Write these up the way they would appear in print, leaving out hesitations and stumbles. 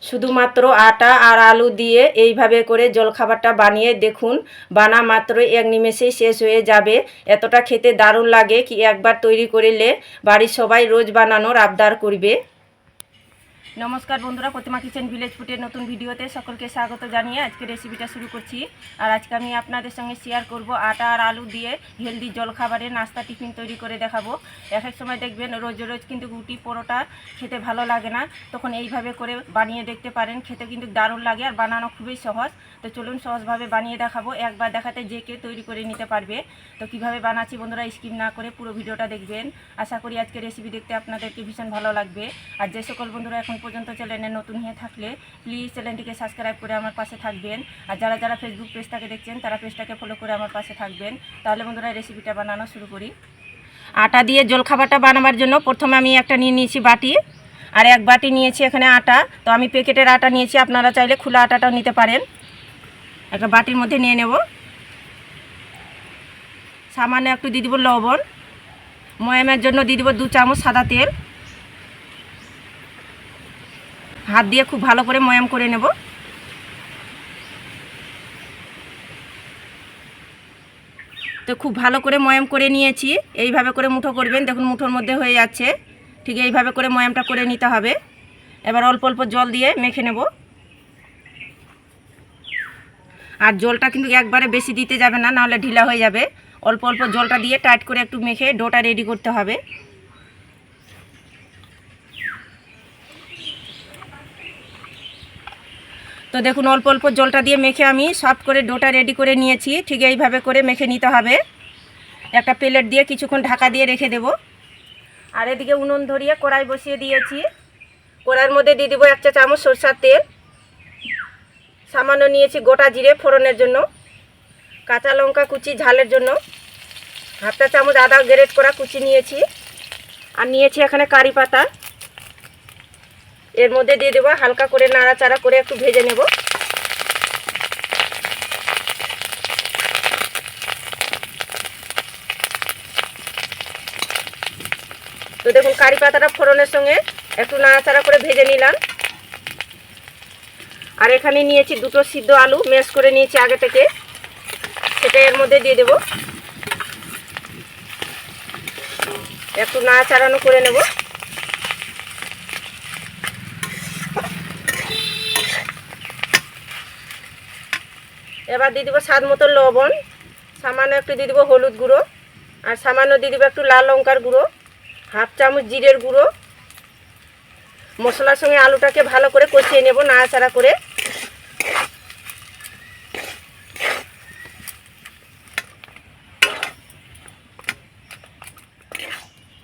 শুধুমাত্র আটা আর আলু দিয়ে এইভাবে করে জলখাবারটা বানিয়ে দেখুন। বানা মাত্র এক নিমেষেই শেষ হয়ে যাবে। এতটা খেতে দারুণ লাগে কি একবার তৈরি করলে বাড়ির সবাই রোজ বানানোর আবদার করবে। নমস্কার বন্ধুরা, প্রতিমা কিচেন ভিলেজ ফুডের নতুন ভিডিওতে সকলকে স্বাগত জানিয়ে আজকে রেসিপিটা শুরু করছি। আর আজকে আমি আপনাদের সঙ্গে শেয়ার করব আটা আর আলু দিয়ে হেলদি জলখাবারের নাস্তা টিফিন তৈরি করে দেখাবো। এক এক সময় দেখবেন রোজ রোজ কিন্তু রুটি পরোটা খেতে ভালো লাগে না, তখন এইভাবে করে বানিয়ে দেখতে পারেন। খেতে কিন্তু দারুণ লাগে আর বানানো খুবই সহজ। তো চলুন সহজভাবে বানিয়ে দেখাবো। একবার দেখাতে যে কেউ তৈরি করে নিতে পারবে। তো কিভাবে বানাচ্ছি বন্ধুরা স্কিপ না করে পুরো ভিডিওটা দেখবেন। আশা করি আজকে রেসিপি দেখতে আপনাদেরকে ভীষণ ভালো লাগবে। আর যে সকল বন্ধুরা এখন পর্যন্ত চ্যানেলে নতুন হয়ে থাকলে প্লিজ চ্যানেলটিকে সাবস্ক্রাইব করে আমার পাশে থাকবেন। আর যারা যারা ফেসবুক পেজটাকে দেখছেন তারা পেজটাকে ফলো করে আমার পাশে থাকবেন। তাহলে বন্ধুরা রেসিপিটা বানানো শুরু করি। আটা দিয়ে জলখাবারটা বানাবার জন্য প্রথমে আমি একটা নিয়ে নিয়েছি বাটি, আর এক বাটি নিয়েছি এখানে আটা। তো আমি প্যাকেটের আটা নিয়েছি, আপনারা চাইলে খোলা আটাটাও নিতে পারেন। একটা বাটির মধ্যে নিয়ে নেব। সামান্য একটু দিয়ে দিব লবণ, ময়ামের জন্য দিয়ে দিব 2 চামচ সাদা তেল। হাত দিয়ে খুব ভালো করে ময়াম করে নেব। তো খুব ভালো করে ময়াম করে নিয়েছি। এইভাবে করে মুঠো করবেন, দেখুন মুঠোর মধ্যে হয়ে যাচ্ছে। ঠিক এইভাবে করে ময়ামটা করে নিতে হবে। এবার অল্প অল্প জল দিয়ে মেখে নেব। আর জলটা কিন্তু একবারে বেশি দিতে যাবে না, নাহলে ঢিলা হয়ে যাবে। অল্প অল্প জলটা দিয়ে টাইট করে একটু মেখে ডোটা রেডি করতে হবে। তো দেখুন অল্প অল্প জলটা দিয়ে মেখে আমি সফট করে ডোটা রেডি করে নিয়েছি। ঠিক এইভাবে করে মেখে নিতে হবে। একটা প্লেট দিয়ে কিছুক্ষণ ঢাকা দিয়ে রেখে দেব। আর এদিকে উনুন ধরিয়ে কড়াই বসিয়ে দিয়েছি। কড়াইয়ের মধ্যে দিয়ে দেবো 1 চা চামচ সরষের তেল। সামান্য নিয়েছি গোটা জিরে ফোড়নের জন্য, কাঁচা লঙ্কা কুচি ঝালের জন্য, 1/2 চা চামচ আদা গ্রেট করা কুচি নিয়েছি। আর নিয়েছি এখানে কারি পাতা। এর মধ্যে দিয়ে দেবো, হালকা করে নাড়াচাড়া করে একটু ভেজে নেব। তো দেখুন কারি পাতাটা ফোড়নের সঙ্গে একটু নাড়াচাড়া করে ভেজে নিলাম। আর এখানে নিয়েছি 2টো সিদ্ধ আলু ম্যাশ করে নিয়েছি আগে থেকে, সেটা এর মধ্যে দিয়ে দেব। একটু নাড়াচাড়ানো করে নেব। এবার দিয়ে দেবো স্বাদ মতো লবণ, সামান্য একটু দিয়ে দেবো হলুদ গুঁড়ো, আর সামান্য দিয়ে দেবো একটু লাল লঙ্কার গুঁড়ো, 1/2 চামচ জিরের গুঁড়ো। মশলার সঙ্গে আলুটাকে ভালো করে কষিয়ে নেব নাড়াচাড়া করে।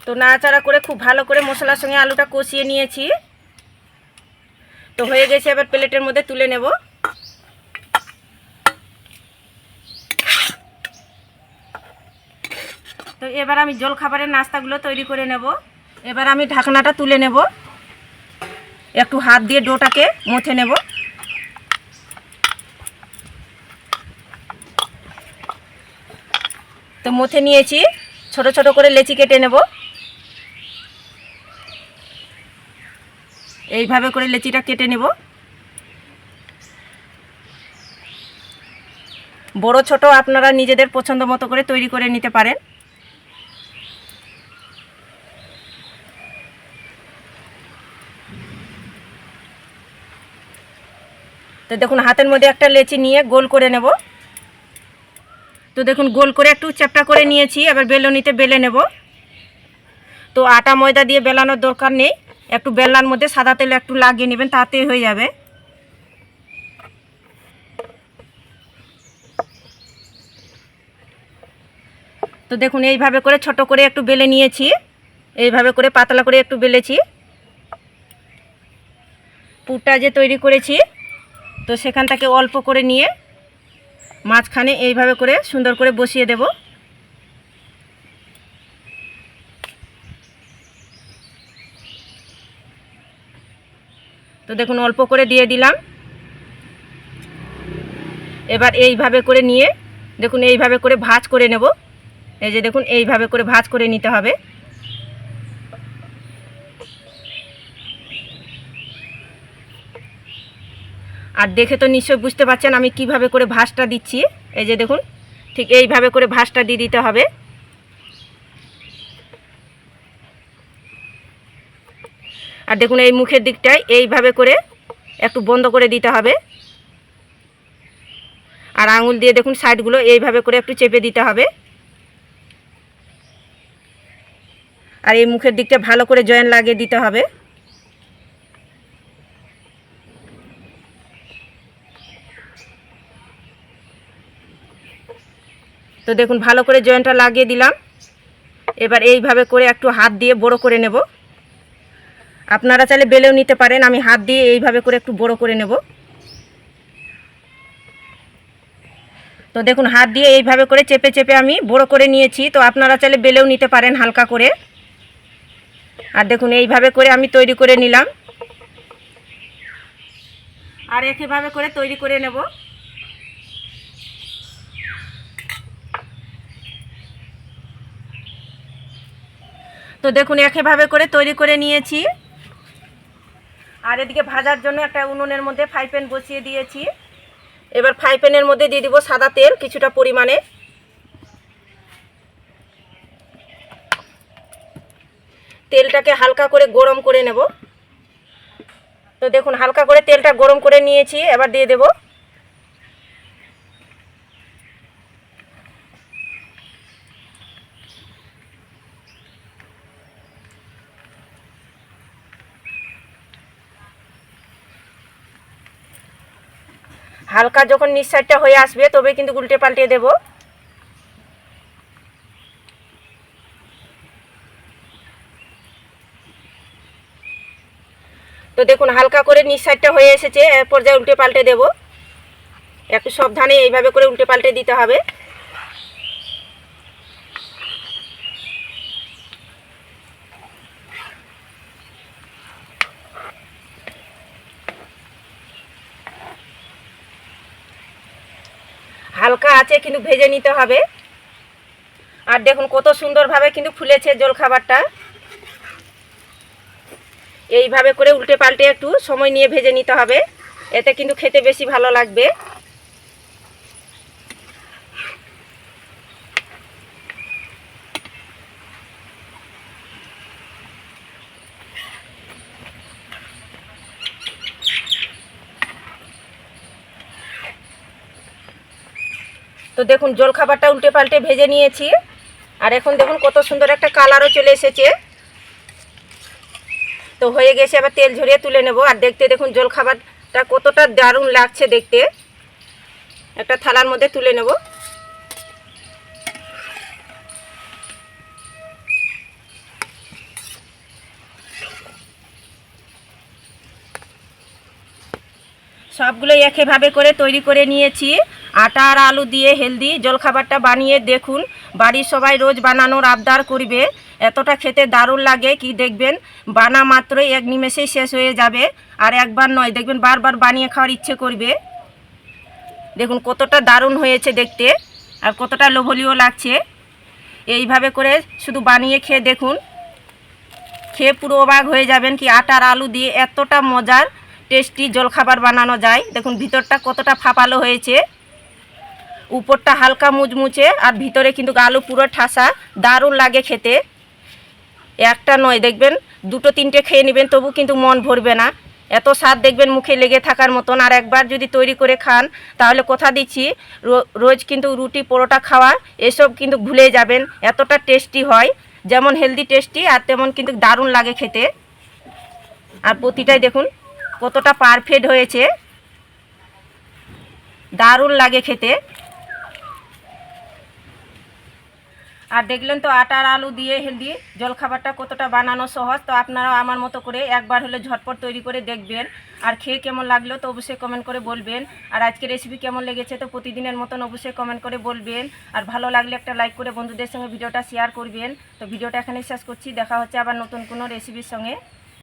তো নাড়াচাড়া করে খুব ভালো করে মশলার সঙ্গে আলুটা কষিয়ে নিয়েছি। তো হয়ে গেছে, এবার প্লেটের মধ্যে তুলে নেব। তো এবার আমি জলখাবারের নাস্তাগুলো তৈরি করে নেব। এবার আমি ঢাকনাটা তুলে নেব, একটু হাত দিয়ে ডোটাকে মুছে নেব। তো মুছে নিয়েছি, ছোট ছোট করে লেচি কেটে নেব। এইভাবে করে লেচিটা কেটে নেব। বড় ছোট আপনারা নিজেদের পছন্দ মতো করে তৈরি করে নিতে পারেন। তো দেখুন হাতের মধ্যে একটা লেচি নিয়ে গোল করে নেব। তো দেখুন গোল করে একটু চ্যাপটা করে নিয়েছি। এবার বেলনিতে বেলে নেব। তো আটা ময়দা দিয়ে বেলানোর দরকার নেই, একটু বেলনার মধ্যে সাদা তেল একটু লাগিয়ে নেবেন, তাতেই হয়ে যাবে। তো দেখুন এইভাবে করে ছোট করে একটু বেলে নিয়েছি। এইভাবে করে পাতলা করে একটু বেলেছি। পুরটা যে তৈরি করেছি, তো সেখান থেকে অল্প করে নিয়ে মাঝখানে এইভাবে করে সুন্দর করে বসিয়ে দেব। তো দেখুন অল্প করে দিয়ে দিলাম। এবার এইভাবে করে নিয়ে দেখুন এইভাবে করে ভাঁজ করে নেব। এই যে দেখুন এইভাবে করে ভাঁজ করে নিতে হবে। আর দেখে তো নিশ্চয়ই বুঝতে পারছেন আমি কিভাবে করে ভাঁজটা দিচ্ছি। এই যে দেখুন, ঠিক এইভাবে করে ভাঁজটা দিয়ে দিতে হবে। আর দেখুন এই মুখের দিকটায় এইভাবে করে একটু বন্ধ করে দিতে হবে। আর আঙুল দিয়ে দেখুন সাইডগুলো এইভাবে করে একটু চেপে দিতে হবে। আর এই মুখের দিকটা ভালো করে জয়েন লাগিয়ে দিতে হবে। তো দেখুন ভালো করে জয়েন্টটা লাগিয়ে দিলাম। এবার এইভাবে করে একটু হাত দিয়ে বড় করে নেব। আপনারা চাইলে বেলেও নিতে পারেন, আমি হাত দিয়ে এইভাবে করে একটু বড় করে নেব। তো দেখুন হাত দিয়ে এইভাবে করে চেপে চেপে আমি বড় করে নিয়েছি। তো আপনারা চাইলে বেলেও নিতে পারেন হালকা করে। আর দেখুন এইভাবে করে আমি তৈরি করে নিলাম। আর একইভাবে করে তৈরি করে নেব। তো দেখুন একইভাবে করে তৈরি করে নিয়েছি। আর এদিকে ভাজার জন্য একটা উনুনের মধ্যে ফ্রাই প্যান বসিয়ে দিয়েছি। এবার ফ্রাই প্যানের মধ্যে দিয়ে দিব সাদা তেল কিছুটা পরিমাণে। তেলটাকে হালকা করে গরম করে নেব। তো দেখুন হালকা করে তেলটা গরম করে নিয়েছি। এবার দিয়ে দেব হালকা যখন নিচ সাইডটা হয়ে আসবে তবে কিন্তু উল্টে পাল্টে দেব। তো দেখুন হালকা করে নিচ সাইডটা হয়ে এসেছে। এর পর্যায়ে উল্টে পাল্টে দেব। একটু সাবধানে এইভাবে করে উল্টে পাল্টে দিতে হবে। হালকা আছে কিন্তু ভেজে নিতে হবে। আর দেখুন কত সুন্দরভাবে কিন্তু ফুলেছে জলখাবারটা। এইভাবে করে উল্টে পাল্টে একটু সময় নিয়ে ভেজে নিতে হবে, এতে কিন্তু খেতে বেশি ভালো লাগবে। তো দেখুন জলখাবারটা উল্টে পাল্টে ভেজে নিয়েছি। আর এখন দেখুন কত সুন্দর একটা কালারও চলে এসেছে। তো হয়ে গেছে, আবার তেল ঝরিয়ে তুলে নেব। আর দেখতে দেখুন জলখাবারটা কতটা দারুণ লাগছে দেখতে। একটা থালার মধ্যে তুলে নেব। সবগুলো একইভাবে করে তৈরি করে নিয়েছি। আটা আর আলু দিয়ে হেলদি জলখাবারটা বানিয়ে দেখুন, বাড়ির সবাই রোজ বানানোর আবদার করবে। এতটা খেতে দারুণ লাগে কি দেখবেন, বানা মাত্রই এক নিমেষেই শেষ হয়ে যাবে। আর একবার নয়, দেখবেন বারবার বানিয়ে খাওয়ার ইচ্ছে করবে। দেখুন কতটা দারুণ হয়েছে দেখতে আর কতটা লোভনীয় লাগছে। এইভাবে করে শুধু বানিয়ে খেয়ে দেখুন, খেয়ে পুরো অবাক হয়ে যাবেন কি আটা আর আলু দিয়ে এতটা মজার টেস্টি জলখাবার বানানো যায়। দেখুন ভিতরটা কতটা ফাঁপালো হয়েছে, উপরটা হালকা মুচমুচে আর ভিতরে কিন্তু আলু পুরো ঠাসা, দারুণ লাগে খেতে। একটা নয়, দেখবেন দুটো তিনটে খেয়ে নেবেন তবু কিন্তু মন ভরবে না, এত স্বাদ দেখবেন মুখে লেগে থাকার মতন। আর একবার যদি তৈরি করে খান তাহলে কথা দিচ্ছি রোজ কিন্তু রুটি পরোটা খাওয়া এসব কিন্তু ভুলে যাবেন। এতটা টেস্টি হয়, যেমন হেলদি টেস্টি আর তেমন কিন্তু দারুণ লাগে খেতে। আর প্রতিটাই দেখুন কতটা পারফেক্ট হয়েছে, দারুণ লাগে খেতে। আর দেখলেন তো আটা আর আলু দিয়ে হেলদি জলখাবারটা কতটা বানানো সহজ। তো আপনারাও আমার মতো করে একবার হলে ঝটপট তৈরি করে দেখবেন। আর খেয়ে কেমন লাগলো তো অবশ্যই কমেন্ট করে বলবেন। আর আজকে রেসিপি কেমন লেগেছে তো প্রতিদিনের মতন অবশ্যই কমেন্ট করে বলবেন। আর ভালো লাগলে একটা লাইক করে বন্ধুদের সঙ্গে ভিডিওটা শেয়ার করবেন। তো ভিডিওটা এখানেই শেষ করছি, দেখা হচ্ছে আবার নতুন কোনো রেসিপির সঙ্গে।